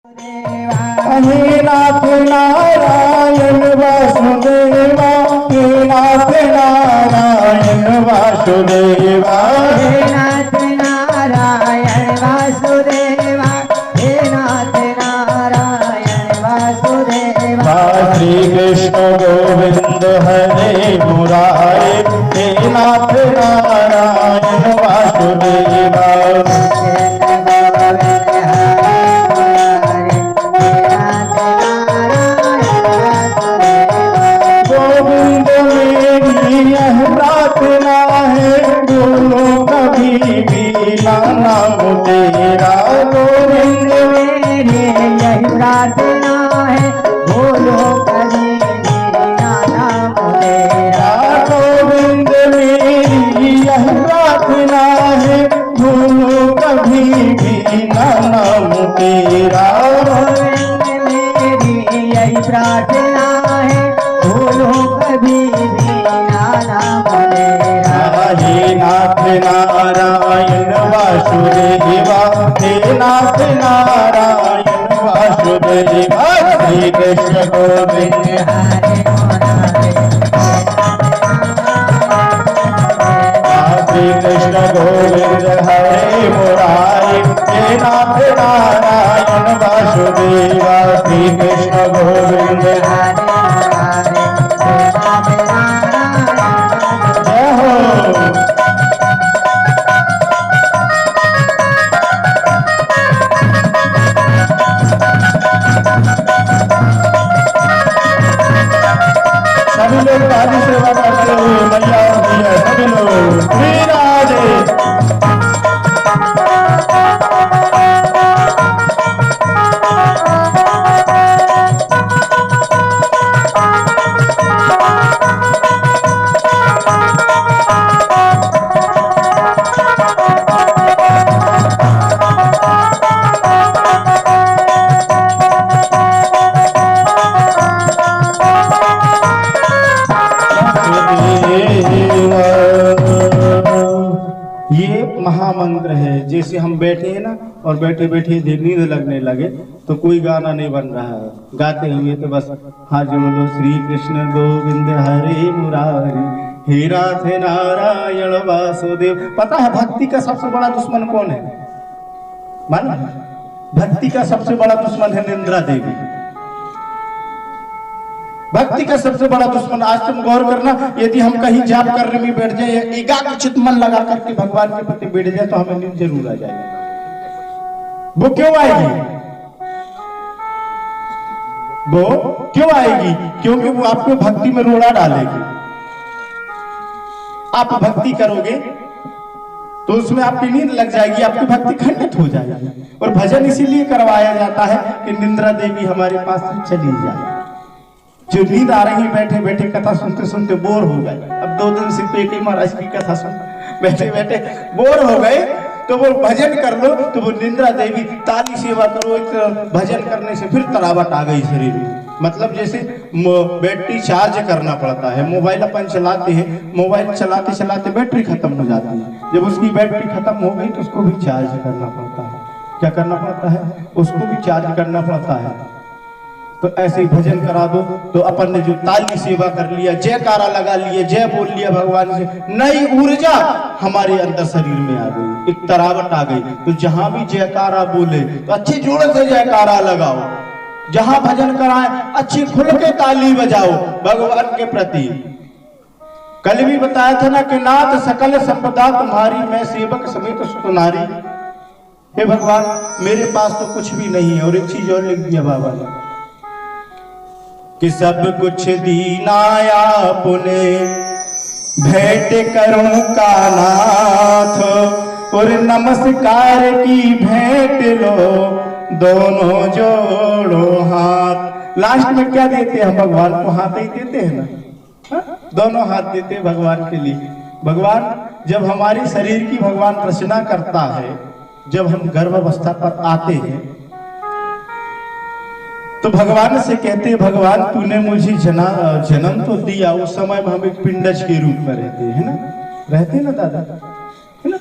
हे नाथ नारायण वासुदेवा, हे नाथ नारायण वासुदेवा, हे नाथ नारायण वासुदेवा, हे नाथ नारायण वासुदेवा। श्री कृष्ण गोविंद हरे मुरारे, हे नाथ नारायण वासुदेवा। प्रार्थना है बोलो कभी भी ना नाम तेरा, गोविंद मेरी यही प्रार्थना है, बोलो कभी भी ना नाम तेरा। गोविंद मेरी यही प्रार्थना है, बोलो कभी भी ना नाम तेरा। गोविंद मेरी यही प्रार्थना है, बोलो कभी भी ना नाम तेरा। हे नाथ नारायण वासुदेवा, हे नाथ नारायण वासुदेवा। श्री कृष्ण गोविंद हरे मुरारे, श्री कृष्ण गोविंद हरे मुरारे, हे नाथ नारायण वासुदेवा। श्री कृष्ण गोविंद हरे मुरारे, हे नाथ नारायण। जय हो। सभी लोग बाजी सेवा करते हुए मैया और भैया सभी लोग श्री राधे। ये महामंत्र है। जैसे हम बैठे हैं ना और बैठे बैठे नींद लगने लगे तो कोई गाना नहीं बन रहा है, गाते हुए तो बस हाँ जो बोलो श्री कृष्ण गोविंद हरे मुरारी, हे नाथ नारायण वासुदेव। पता है भक्ति का सबसे बड़ा दुश्मन कौन है? माना भक्ति का सबसे बड़ा दुश्मन है निंद्रा देवी। भक्ति का सबसे बड़ा दुश्मन, आज तुम गौर करना, यदि हम कहीं जाप करने में बैठ जाए, एकाग्रचित मन लगा करके भगवान के प्रति बैठ जाए तो हमें नींद जरूर आ जाएगी। वो क्यों आएगी? वो क्यों आएगी? क्योंकि वो आपको भक्ति में रोड़ा डालेगी। आप भक्ति करोगे तो उसमें आपकी नींद लग जाएगी, आपकी भक्ति खंडित हो जाएगी। और भजन इसीलिए करवाया जाता है कि निंद्रा देवी हमारे पास से चली जाए। जो नींद आ रही बैठे बैठे कथा सुनते सुनते बोर हो गए, अब 2 दिन से तो एक ही महाराज की कथा सुन बैठे बैठे बोर हो गए, तो वो भजन कर लो तो वो निंद्रा देवी ताली सेवा करो। एक भजन करने से फिर तरावट आ गई शरीर में। मतलब जैसे बैटरी चार्ज करना पड़ता है। मोबाइल अपन चलाते हैं, मोबाइल चलाते चलाते बैटरी खत्म हो जाती है। जब उसकी बैटरी खत्म हो गई तो उसको भी चार्ज करना पड़ता है। क्या करना पड़ता है? उसको भी चार्ज करना पड़ता है। तो ऐसे ही भजन करा दो तो अपन ने जो ताली सेवा कर लिया, जयकारा लगा लिया, जय बोल लिया भगवान से, नई ऊर्जा हमारे अंदर शरीर में आ गई, एक तरावट आ गई। तो जहां भी जयकारा बोले तो अच्छे जोर से जयकारा लगाओ, जहां भजन कराए अच्छी खुल के ताली बजाओ भगवान के प्रति। कल भी बताया था ना कि नाथ सकल संपदा तुम्हारी, मैं सेवक समेत सुनारी। हे भगवान मेरे पास तो कुछ भी नहीं है। और एक चीज और लिख दिया बाबा ने कि सब कुछ दीना आपने भेंट करूं का नाथ, और नमस्कार की भेंट लो दोनों जोड़ो हाथ। लास्ट में क्या देते हैं भगवान को? हाथ ही देते हैं ना, हा? दोनों हाथ देते हैं भगवान के लिए। भगवान जब हमारे शरीर की भगवान रचना करता है, जब हम गर्भावस्था पर आते हैं तो भगवान से कहते हैं भगवान तूने मुझे जन्म तो दिया, उस समय में हम एक पिंडज के रूप में रहते हैं ना, रहते ना दादा, है ना?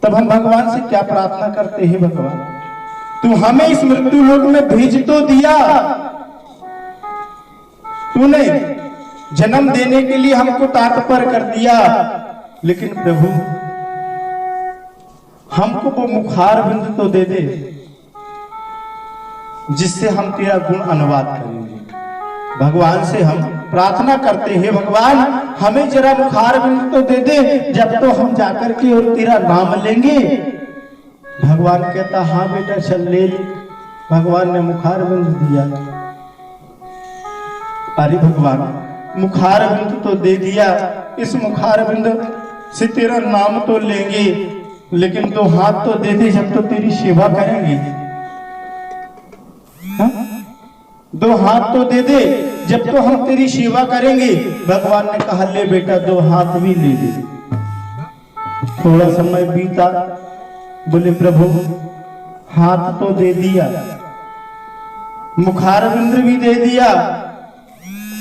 तब हम भगवान से क्या प्रार्थना करते हैं? भगवान तू हमें इस मृत्यु लोक में भेज तो दिया, तूने जन्म देने के लिए हमको तात्पर कर दिया, लेकिन प्रभु हमको वो मुखार बिंद तो दे दे जिससे हम तेरा गुण अनुवाद करेंगे। भगवान से हम प्रार्थना करते हैं, भगवान हमें जरा मुखार बिंद तो दे दे, जब तो हम जाकर के और तेरा नाम लेंगे। भगवान कहता हाँ बेटा चल ले। भगवान ने मुखार बिंद दिया। अरे भगवान मुखार बिंद तो दे दिया, इस मुखार बिंद से तेरा नाम तो लेंगे, लेकिन दो हाथ तो दे दे जब तो तेरी सेवा करेंगे। हा? दो हाथ तो दे दे जब तो हम तेरी सेवा करेंगे। भगवान ने कहा ले बेटा दो हाथ भी ले दे। थोड़ा समय बीता, बोले प्रभु हाथ तो दे दिया, मुखार बिंद भी दे दिया,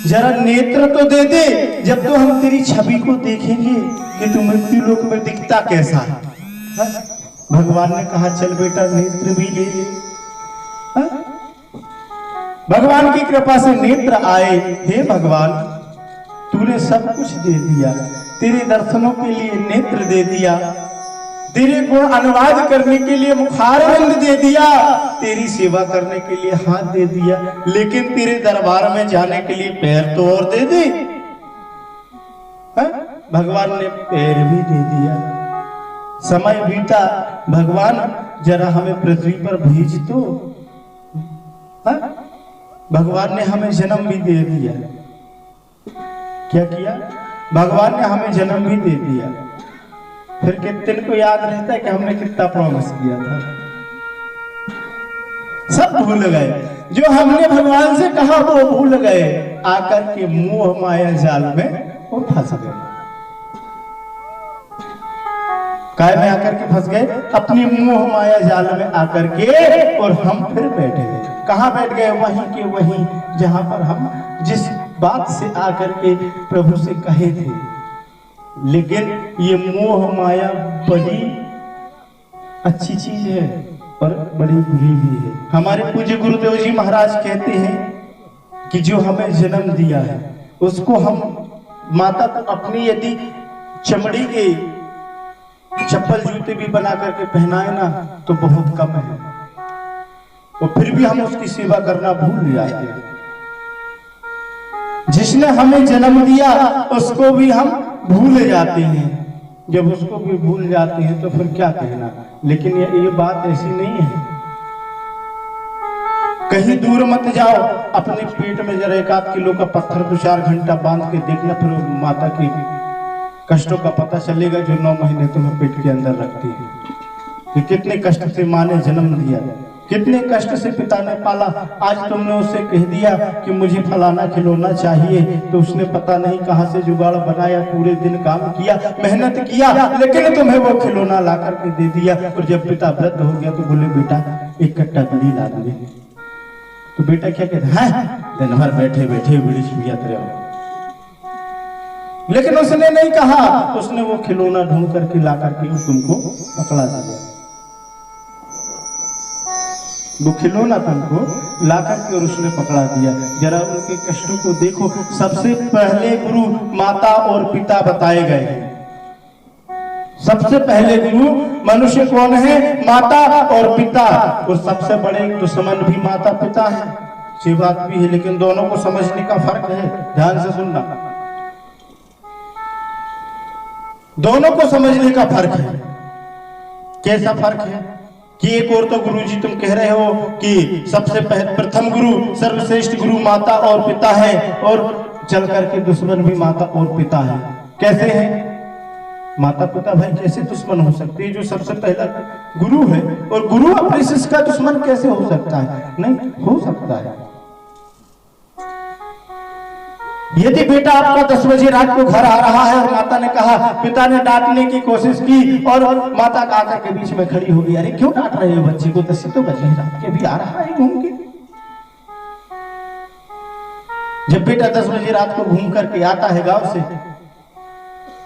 जरा नेत्र तो दे दे जब तो हम तेरी छवि को देखेंगे कि तू मृत्यु लोक में दिखता कैसा है। भगवान ने कहा चल बेटा नेत्र भी ले ले। भगवान की कृपा से नेत्र आए। हे भगवान तूने सब कुछ दे दिया, तेरे दर्शनों के लिए नेत्र दे दिया, तेरे गुण अनुवाद करने के लिए मुखार बिंद दे दिया, तेरी सेवा करने के लिए हाथ दे दिया, लेकिन तेरे दरबार में जाने के लिए पैर तो और दे दे। भगवान ने पैर भी दे दिया। समय बीता, भगवान जरा हमें पृथ्वी पर भेज तो। भगवान ने हमें जन्म भी दे दिया। क्या किया? भगवान ने हमें जन्म भी दे दिया। फिर कितने को याद रहता है कि हमने कितना प्रॉमिस किया था? सब भूल गए। जो हमने भगवान से कहा वो भूल गए, आकर के मोह माया जाल में वो फंस गए। काय में आकर के फंस गए? अपनी मोह माया जाल में आकर के, और हम फिर बैठ गए। कहां बैठ गए? वहीं के वहीं जहां पर हम जिस बात से आकर के प्रभु से कहे थे। लेकिन ये मोह माया बड़ी अच्छी चीज है और बड़ी बुरी भी है। हमारे पूज्य गुरुदेव जी महाराज कहते हैं कि जो हमें जन्म दिया है उसको हम माता को अपनी यदि चमड़ी के चप्पल जूते भी बना करके पहनाए ना तो बहुत कम है, और फिर भी हम उसकी सेवा करना भूल जाते हैं। जिसने हमें जन्म दिया उसको भी हम भूल जाते हैं। जब उसको भी भूल जाते हैं तो फिर क्या कहना। लेकिन ये बात ऐसी नहीं है। कहीं दूर मत जाओ, अपने पेट में जरा 1-8 किलो का पत्थर 2-4 घंटा बांध के देखना, फिर माता की कष्टों का पता चलेगा जो 9 महीने तुम्हें पेट के अंदर रखती है। कि कितने कष्ट से माँ ने जन्म दिया, कितने कष्ट से पिता ने पाला। आज तुमने उससे कह दिया कि मुझे फलाना खिलौना चाहिए, तो उसने पता नहीं कहां से जुगाड़ बनाया, पूरे दिन काम किया, मेहनत किया, लेकिन तुम्हें वो खिलौना ला करके दे दिया। और जब पिता वृद्ध हो गया तो बोले बेटा 1 कट्टा बीड़ी ला दे। तो बेटा क्या कहता है? दिन भर बैठे बैठे बीड़ी पियाते रहो। लेकिन उसने नहीं कहा, उसने वो खिलौना ढूंढ करके ला करके तुमको पकड़ा दिया। वो खिलौना तुमको ला करके और उसने पकड़ा दिया। जरा उनके कष्टों को देखो। सबसे पहले गुरु माता और पिता बताए गए हैं। सबसे पहले गुरु मनुष्य कौन है? माता और पिता। और सबसे बड़े दुश्मन भी माता पिता है। ये बात भी है, लेकिन दोनों को समझने का फर्क है। ध्यान से सुनना, दोनों को समझने का फर्क है। कैसा फर्क है? कि एक और तो गुरु जी तुम कह रहे हो कि सबसे प्रथम गुरु सर्वश्रेष्ठ गुरु माता और पिता है, और चल करके दुश्मन भी माता और पिता है। कैसे है? माता पिता भाई कैसे दुश्मन हो सकते हैं? जो सबसे पहला गुरु है, और गुरु अपने शिष्य का दुश्मन कैसे हो सकता है? नहीं हो सकता है। यदि बेटा आपका 10 बजे रात को घर आ रहा है और माता ने कहा, पिता ने डांटने की कोशिश की और माता आकर के बीच में खड़ी हो गई, अरे क्यों डांट रहे हो बच्चे को? 10 तो बजे रात के भी आ रहा है घूम के। जब बेटा 10 बजे रात को घूम करके आता है गांव से,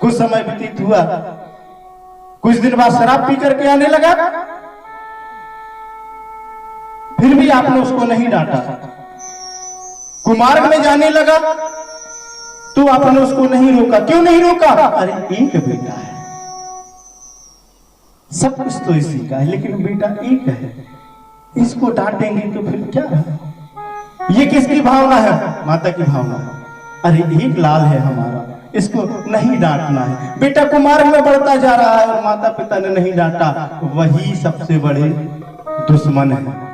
कुछ समय व्यतीत हुआ, कुछ दिन बाद शराब पी करके आने लगा, फिर भी आपने उसको नहीं डांटा। कुमार्ग में जाने लगा तो आपने उसको नहीं रोका। क्यों नहीं रोका? अरे एक बेटा है, सब कुछ तो इसी का है, लेकिन बेटा एक है, इसको डांटेंगे तो फिर क्या है? ये किसकी भावना है? माता की भावना। अरे एक लाल है हमारा, इसको नहीं डांटना है। बेटा कुमार्ग में बढ़ता जा रहा है और माता पिता ने नहीं डांटा। वही सबसे बड़े दुश्मन है,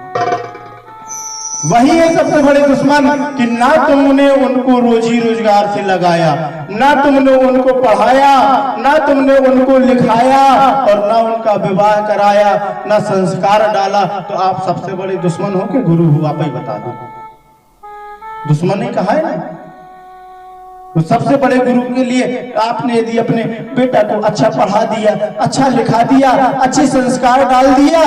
वही है सबसे बड़े दुश्मन कि ना तुमने उनको रोजी रोजगार से लगाया, ना तुमने उनको पढ़ाया, ना तुमने उनको लिखाया और ना उनका विवाह कराया, ना संस्कार डाला, तो आप सबसे बड़े दुश्मन हो के गुरु हो? आप ही बता दो। दुश्मन ही कहा है ना। तो सबसे बड़े गुरु के लिए आपने यदि अपने बेटा को अच्छा पढ़ा दिया, अच्छा लिखा दिया, अच्छे संस्कार डाल दिया,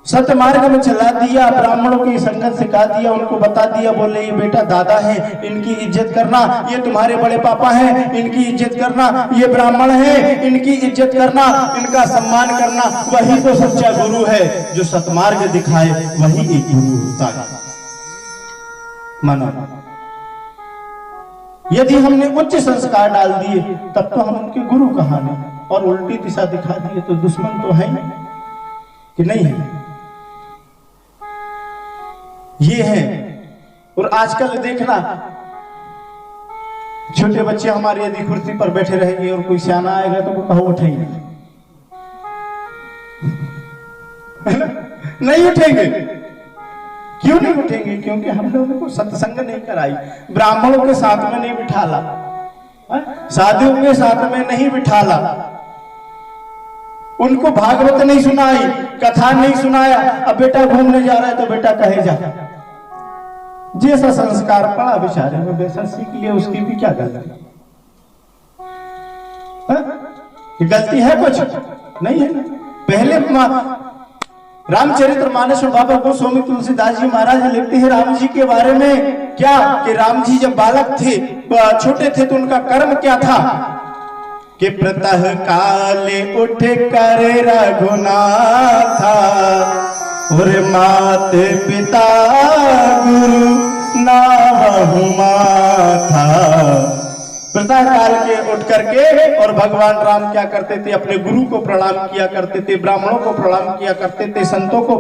सत्य मार्ग में चला दिया, ब्राह्मणों की संगत सिखा दिया, उनको बता दिया, बोले ये बेटा दादा है, इनकी इज्जत करना, ये तुम्हारे बड़े पापा हैं, इनकी इज्जत करना, ये ब्राह्मण है, इनकी इज्जत करना, इनका सम्मान करना, वही तो सच्चा गुरु है। जो सतमार्ग दिखाए वही एक गुरु होता है। माना यदि हमने उच्च संस्कार डाल दिए तब तो हम उनके गुरु कहानी, और उल्टी दिशा दिखा दिए तो दुश्मन तो है कि नहीं है? ये है। और आजकल देखना, छोटे बच्चे हमारे यदि कुर्सी पर बैठे रहेंगे और कोई सियाना आएगा तो वो कहो उठेंगे? नहीं उठेंगे। क्यों नहीं उठेंगे? क्योंकि हम लोगों को सत्संग नहीं कराई, ब्राह्मणों के साथ में नहीं बिठाला, साधुओं के साथ में नहीं बिठाला, उनको भागवत नहीं सुनाई, कथा नहीं सुनाया। अब बेटा घूमने जा रहा है तो बेटा कहे जा, जैसा संस्कार पड़ा बेचारे में वैसा सीख लिया, उसकी भी क्या गलती? गलती है कुछ नहीं है। पहले रामचरितमानस में बाबा गोस्वामी तुलसीदास जी महाराज लिखते हैं राम जी के बारे में क्या, कि राम जी जब बालक थे, छोटे थे, तो उनका कर्म क्या था कि प्रतः काले उठ कर रघुनाथा और माते पिता गुरु नावहु माथा। प्रातः काल के उठ करके और भगवान राम क्या करते थे? अपने गुरु को प्रणाम किया करते थे, ब्राह्मणों को प्रणाम किया करते थे, संतों को